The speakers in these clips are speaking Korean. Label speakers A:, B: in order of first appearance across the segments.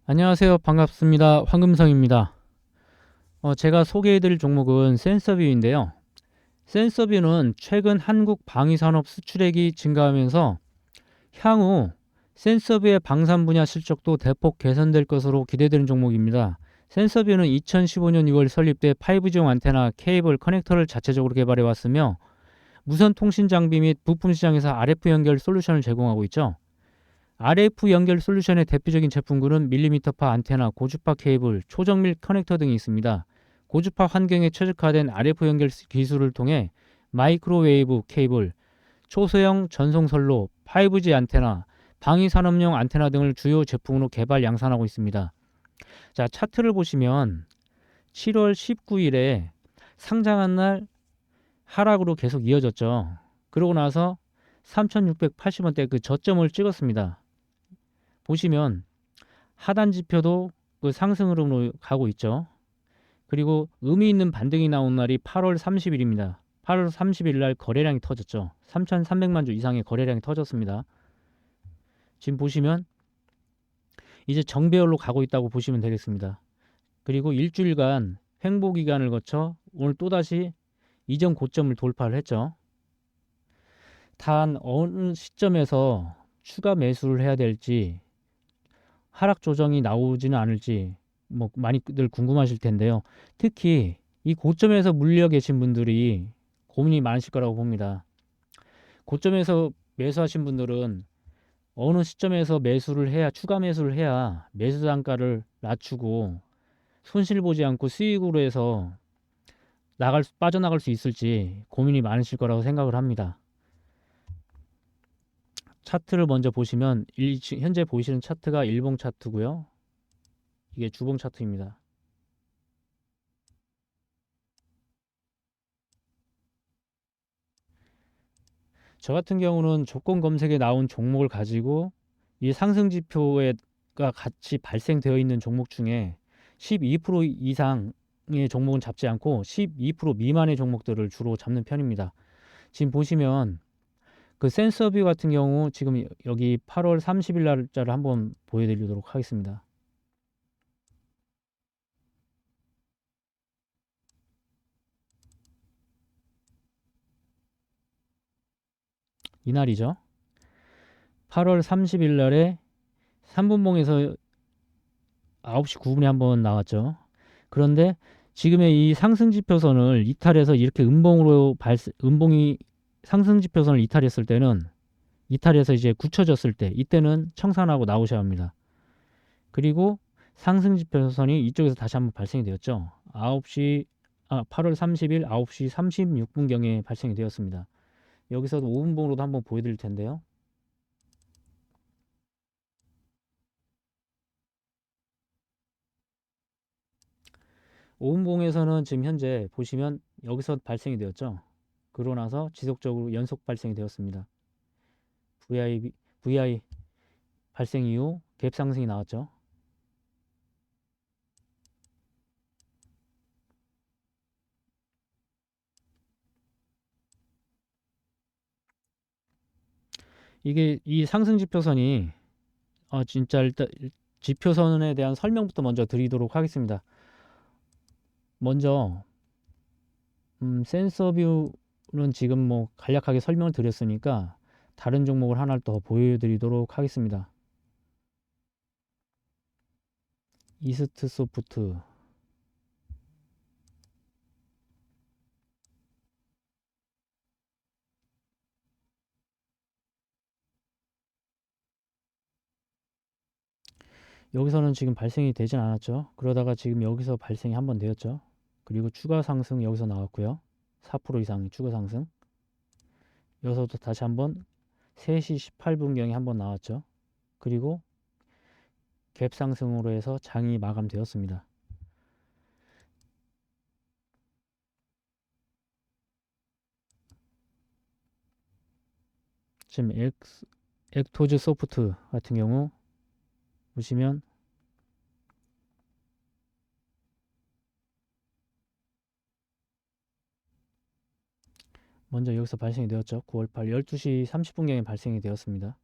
A: 안녕하세요. 반갑습니다. 황금성입니다. 제가 소개해드릴 종목은 센서뷰인데요. 센서뷰는 최근 한국 방위산업 수출액이 증가하면서 향후 센서뷰의 방산 분야 실적도 대폭 개선될 것으로 기대되는 종목입니다. 센서뷰는 2015년 6월 설립돼 5G용 안테나, 케이블, 커넥터를 자체적으로 개발해 왔으며 무선 통신 장비 및 부품 시장에서 RF 연결 솔루션을 제공하고 있죠. RF 연결 솔루션의 대표적인 제품군은 밀리미터파 안테나, 고주파 케이블, 초정밀 커넥터 등이 있습니다. 고주파 환경에 최적화된 RF 연결 기술을 통해 마이크로웨이브 케이블, 초소형 전송선로, 5G 안테나, 방위산업용 안테나 등을 주요 제품으로 개발 양산하고 있습니다. 자, 차트를 보시면 7월 19일에 상장한 날 하락으로 계속 이어졌죠. 그러고 나서 3,680원대 그 저점을 찍었습니다. 보시면 하단 지표도 그 상승으로 가고 있죠. 그리고 의미 있는 반등이 나온 날이 8월 30일입니다. 8월 30일 날 거래량이 터졌죠. 3,300만 주 이상의 거래량이 터졌습니다. 지금 보시면 이제 정배열로 가고 있다고 보시면 되겠습니다. 그리고 일주일간 횡보 기간을 거쳐 오늘 또다시 이전 고점을 돌파를 했죠. 단 어느 시점에서 추가 매수를 해야 될지, 하락 조정이 나오지는 않을지 뭐 많이들 궁금하실 텐데요. 특히 이 고점에서 물려 계신 분들이 고민이 많으실 거라고 봅니다. 고점에서 매수하신 분들은 어느 시점에서 매수를 해야, 추가 매수를 해야 매수 단가를 낮추고 손실 보지 않고 수익으로 해서 빠져나갈 수 있을지 고민이 많으실 거라고 생각을 합니다. 차트를 먼저 보시면 현재 보시는 차트가 일봉 차트고요. 이게 주봉 차트입니다. 저 같은 경우는 조건 검색에 나온 종목을 가지고 이 상승 지표가 같이 발생되어 있는 종목 중에 12% 이상의 종목은 잡지 않고 12% 미만의 종목들을 주로 잡는 편입니다. 지금 보시면 그 센서뷰 같은 경우 지금 여기 8월 30일 날짜를 한번 보여드리도록 하겠습니다. 이날이죠. 8월 30일 날에 3분봉에서 9시 9분에 한번 나왔죠. 그런데 지금의 이 상승 지표선을 이탈해서 이렇게 음봉이 상승 지표선을 이탈했을 때는, 이탈해서 이제 굳혀졌을 때, 이때는 청산하고 나오셔야 합니다. 그리고 상승 지표선이 이쪽에서 다시 한번 발생이 되었죠. 8월 30일 9시 36분경에 발생이 되었습니다. 여기서도 5분봉으로도 한번 보여드릴 텐데요. 5분봉에서는 지금 현재 보시면 여기서 발생이 되었죠. 그러고 나서 지속적으로 연속 발생이 되었습니다. VI 발생 이후 갭 상승이 나왔죠. 이게 이 상승 지표선이 진짜 일단 지표선에 대한 설명부터 먼저 드리도록 하겠습니다. 먼저 센서뷰는 지금 뭐 간략하게 설명을 드렸으니까 다른 종목을 하나 더 보여드리도록 하겠습니다. 이스트 소프트. 여기서는 지금 발생이 되진 않았죠. 그러다가 지금 여기서 발생이 한번 되었죠. 그리고 추가 상승 여기서 나왔고요. 4% 이상의 추가 상승. 여기서도 다시 한번 3시 18분경에 한번 나왔죠. 그리고 갭 상승으로 해서 장이 마감되었습니다. 지금 엑토즈 소프트 같은 경우 보시면 먼저 여기서 발생이 되었죠. 9월 8일 12시 30분경에 발생이 되었습니다.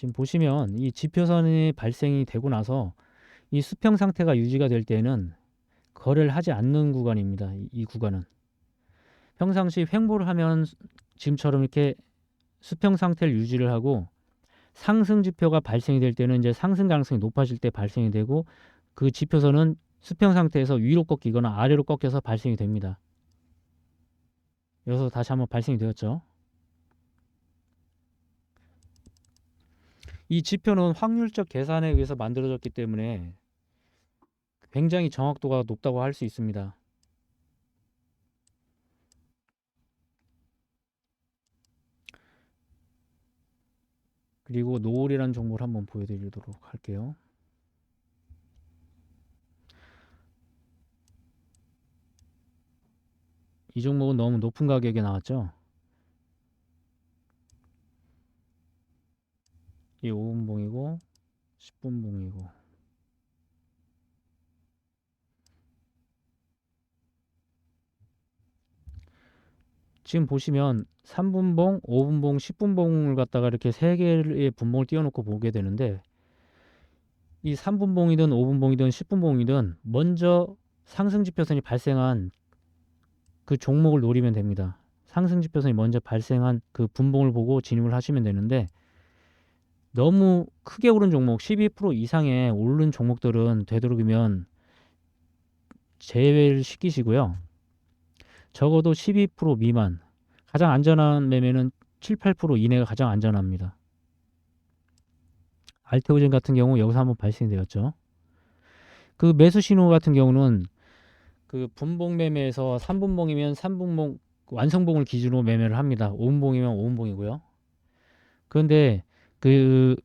A: 지금 보시면 이 지표선이 발생이 되고 나서 이 수평 상태가 유지가 될 때는 거래를 하지 않는 구간입니다. 이 구간은 평상시 횡보를 하면 지금처럼 이렇게 수평 상태를 유지를 하고 상승 지표가 발생이 될 때는 이제 상승 가능성이 높아질 때 발생이 되고, 그 지표선은 수평 상태에서 위로 꺾이거나 아래로 꺾여서 발생이 됩니다. 여기서 다시 한번 발생이 되었죠. 이 지표는 확률적 계산에 의해서 만들어졌기 때문에 굉장히 정확도가 높다고 할 수 있습니다. 그리고 노을이라는 종목을 한번 보여드리도록 할게요. 이 종목은 너무 높은 가격에 나왔죠. 이 5분봉이고 10분봉이고, 지금 보시면 3분봉, 5분봉, 10분봉을 갖다가 이렇게 세 개의 분봉을 띄워놓고 보게 되는데, 이 3분봉이든 5분봉이든 10분봉이든 먼저 상승지표선이 발생한 그 종목을 노리면 됩니다. 상승지표선이 먼저 발생한 그 분봉을 보고 진입을 하시면 되는데, 너무 크게 오른 종목, 12% 이상의 오른 종목들은 되도록이면 제외를 시키시고요. 적어도 12% 미만, 가장 안전한 매매는 7, 8% 이내가 가장 안전합니다. 알테오젠 같은 경우 여기서 한번 발생이 되었죠. 그 매수 신호 같은 경우는 그 분봉 매매에서 3분봉이면 3분봉 완성봉을 기준으로 매매를 합니다. 5분봉이면 5분봉이고요. 그런데 그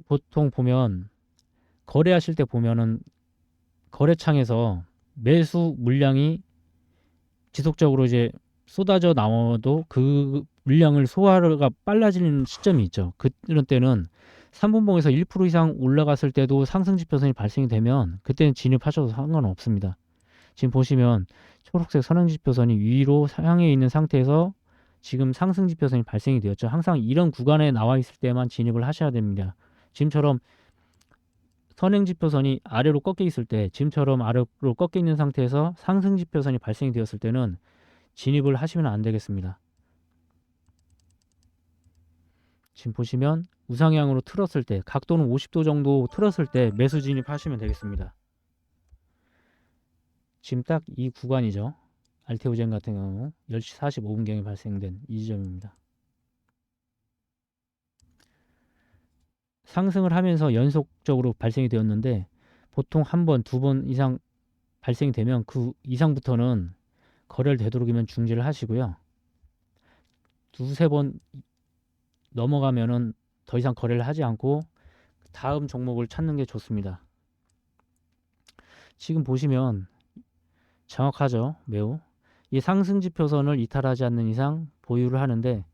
A: 보통 보면 거래하실 때 보면은 거래창에서 매수 물량이 지속적으로 이제 쏟아져 나와도 그 물량을 소화가 빨라지는 시점이 있죠. 그런 때는 3분봉에서 1% 이상 올라갔을 때도 상승지표선이 발생이 되면 그때는 진입하셔도 상관없습니다. 지금 보시면 초록색 선행지표선이 위로 향해 있는 상태에서 지금 상승지표선이 발생이 되었죠. 항상 이런 구간에 나와 있을 때만 진입을 하셔야 됩니다. 지금처럼 선행지표선이 아래로 꺾여 있을 때, 지금처럼 아래로 꺾여 있는 상태에서 상승지표선이 발생이 되었을 때는 진입을 하시면 안 되겠습니다. 지금 보시면 우상향으로 틀었을 때, 각도는 50도 정도 틀었을 때 매수 진입하시면 되겠습니다. 지금 딱 이 구간이죠. 알테오젠 같은 경우 10시 45분경에 발생된 이 지점입니다. 상승을 하면서 연속적으로 발생이 되었는데, 보통 한 번, 두 번 이상 발생이 되면 그 이상부터는 거래를 되도록이면 중지를 하시고요. 두세 번 넘어가면은 더 이상 거래를 하지 않고 다음 종목을 찾는 게 좋습니다. 지금 보시면 정확하죠. 매우. 이 상승지표선을 이탈하지 않는 이상 보유를 하는데,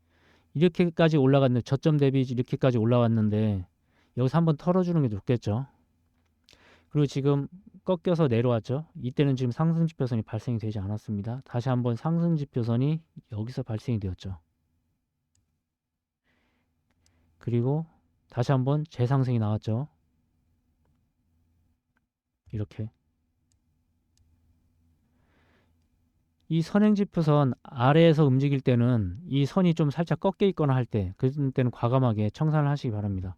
A: 이렇게까지 올라갔는데, 저점 대비 이렇게까지 올라왔는데 여기서 한번 털어주는 게 좋겠죠. 그리고 지금 꺾여서 내려왔죠. 이때는 지금 상승지표선이 발생이 되지 않았습니다. 다시 한번 상승지표선이 여기서 발생이 되었죠. 그리고 다시 한번 재상승이 나왔죠. 이렇게 이 선행지표선 아래에서 움직일 때는 이 선이 좀 살짝 꺾여 있거나 할 때, 그때는 과감하게 청산을 하시기 바랍니다.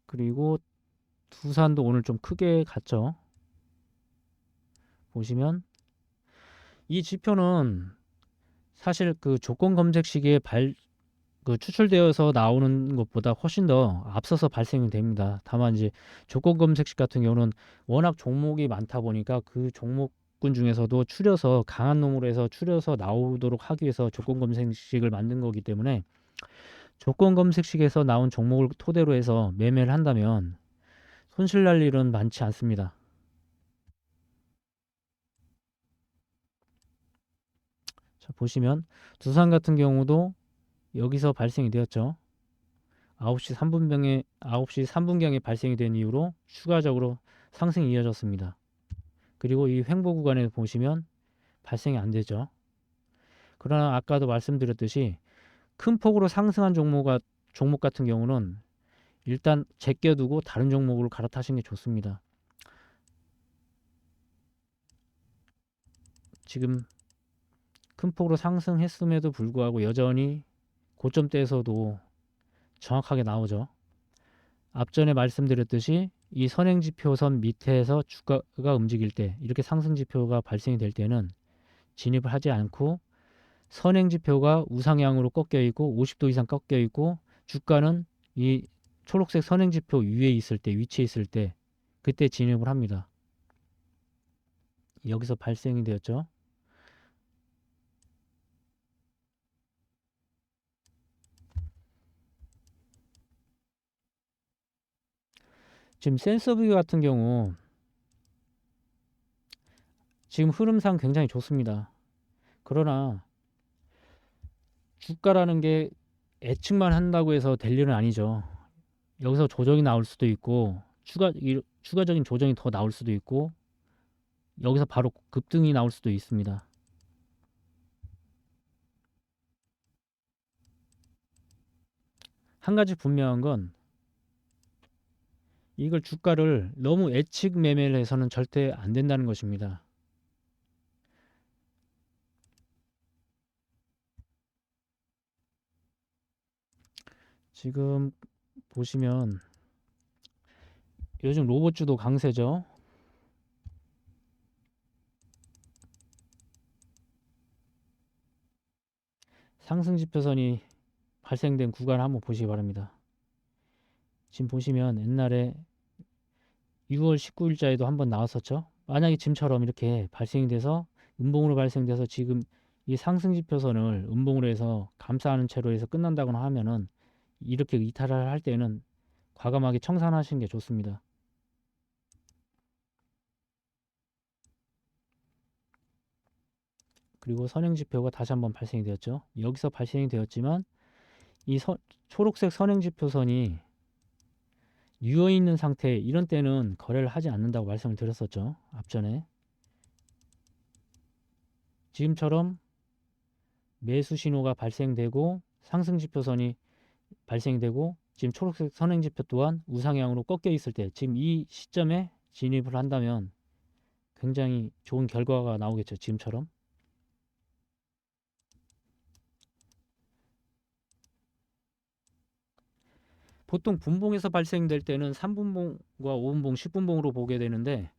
A: 그리고 두산도 오늘 좀 크게 갔죠. 보시면 이 지표는 사실 그 조건 검색 시기에 추출되어서 나오는 것보다 훨씬 더 앞서서 발생이 됩니다. 다만 이제 조건 검색식 같은 경우는 워낙 종목이 많다 보니까 그 종목군 중에서도 추려서 강한 놈으로 해서 추려서 나오도록 하기 위해서 조건 검색식을 만든 거기 때문에, 조건 검색식에서 나온 종목을 토대로 해서 매매를 한다면 손실 날 일은 많지 않습니다. 자, 보시면 두산 같은 경우도 여기서 발생이 되었죠. 9시 3분경에 발생이 된 이후로 추가적으로 상승이 이어졌습니다. 그리고 이 횡보 구간에 보시면 발생이 안 되죠. 그러나 아까도 말씀드렸듯이 큰 폭으로 상승한 종목 같은 경우는 일단 제껴두고 다른 종목으로 갈아타시는 게 좋습니다. 지금 큰 폭으로 상승했음에도 불구하고 여전히 고점대에서도 정확하게 나오죠. 앞전에 말씀드렸듯이 이 선행지표선 밑에서 주가가 움직일 때, 이렇게 상승지표가 발생이 될 때는 진입을 하지 않고, 선행지표가 우상향으로 꺾여 있고 50도 이상 꺾여 있고 주가는 이 초록색 선행지표 위에 있을 때, 위치에 있을 때, 그때 진입을 합니다. 여기서 발생이 되었죠. 지금 센서뷰 같은 경우 지금 흐름상 굉장히 좋습니다. 그러나 주가라는 게 예측만 한다고 해서 될 일은 아니죠. 여기서 조정이 나올 수도 있고 추가적인 조정이 더 나올 수도 있고 여기서 바로 급등이 나올 수도 있습니다. 한 가지 분명한 건 이걸 주가를 너무 예측 매매를 해서는 절대 안 된다는 것입니다. 지금 보시면 요즘 로봇주도 강세죠. 상승지표선이 발생된 구간 한번 보시기 바랍니다. 지금 보시면 옛날에 6월 19일자에도 한번 나왔었죠. 만약에 지금처럼 이렇게 발생이 돼서 음봉으로 발생돼서 지금 이 상승지표선을 음봉으로 해서 감싸는 채로 해서 끝난다거나 하면은 이렇게 이탈을 할 때는 과감하게 청산하시는 게 좋습니다. 그리고 선행지표가 다시 한번 발생이 되었죠. 여기서 발생이 되었지만 이 초록색 선행지표선이 누워있는 상태, 이런 때는 거래를 하지 않는다고 말씀을 드렸었죠. 앞전에. 지금처럼 매수 신호가 발생되고 상승지표선이 발생되고 지금 초록색 선행지표 또한 우상향으로 꺾여 있을 때, 지금 이 시점에 진입을 한다면 굉장히 좋은 결과가 나오겠죠. 지금처럼. 보통 분봉에서 발생될 때는 3분봉과 5분봉, 10분봉으로 보게 되는데,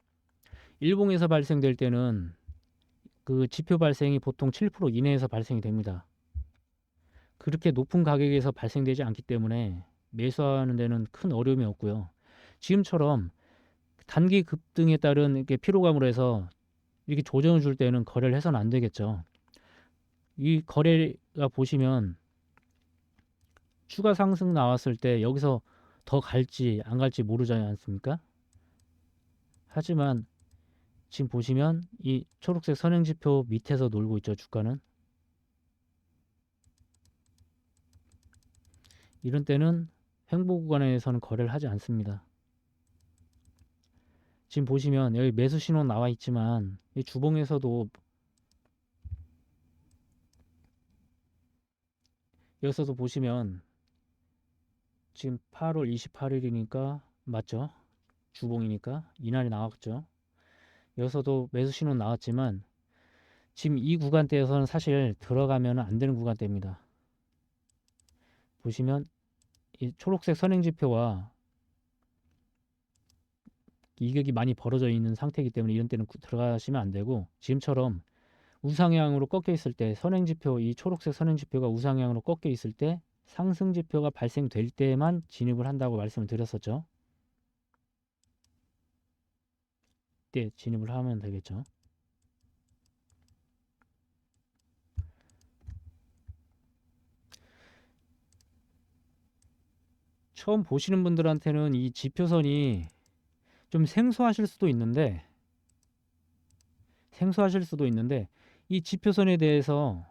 A: 일봉에서 발생될 때는 그 지표 발생이 보통 7% 이내에서 발생이 됩니다. 그렇게 높은 가격에서 발생되지 않기 때문에 매수하는 데는 큰 어려움이 없고요. 지금처럼 단기 급등에 따른 이렇게 피로감으로 해서 이렇게 조정을 줄 때는 거래를 해서는 안 되겠죠. 이 거래가 보시면 추가 상승 나왔을 때 여기서 더 갈지 안 갈지 모르지 않습니까? 하지만 지금 보시면 이 초록색 선행지표 밑에서 놀고 있죠. 주가는. 이런 때는 횡보 구간에서는 거래를 하지 않습니다. 지금 보시면 여기 매수 신호 나와 있지만 이 주봉에서도 여기서도 보시면 지금 8월 28일이니까 맞죠? 주봉이니까 이날이 나왔죠. 여기서도 매수 신호 나왔지만 지금 이 구간대에서는 사실 들어가면 안 되는 구간대입니다. 보시면 이 초록색 선행지표와 이격이 많이 벌어져 있는 상태이기 때문에 이런 때는 들어가시면 안 되고, 지금처럼 우상향으로 꺾여 있을 때, 선행지표, 이 초록색 선행지표가 우상향으로 꺾여 있을 때 상승지표가 발생될 때만 진입을 한다고 말씀을 드렸었죠. 이때 진입을 하면 되겠죠. 처음 보시는 분들한테는 이 지표선이 좀 생소하실 수도 있는데 이 지표선에 대해서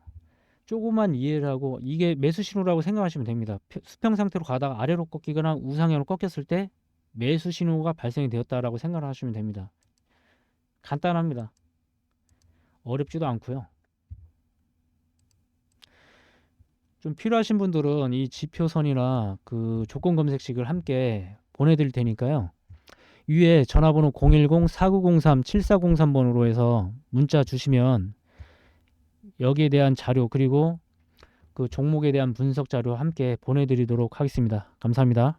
A: 조금만 이해를 하고 이게 매수 신호라고 생각하시면 됩니다. 수평 상태로 가다가 아래로 꺾이거나 우상향으로 꺾였을 때 매수 신호가 발생이 되었다라고 생각을 하시면 됩니다. 간단합니다. 어렵지도 않고요. 좀 필요하신 분들은 이 지표선이나 그 조건 검색식을 함께 보내드릴 테니까요. 위에 전화번호 010-4903-7403번으로 해서 문자 주시면 여기에 대한 자료 그리고 그 종목에 대한 분석 자료 함께 보내드리도록 하겠습니다. 감사합니다.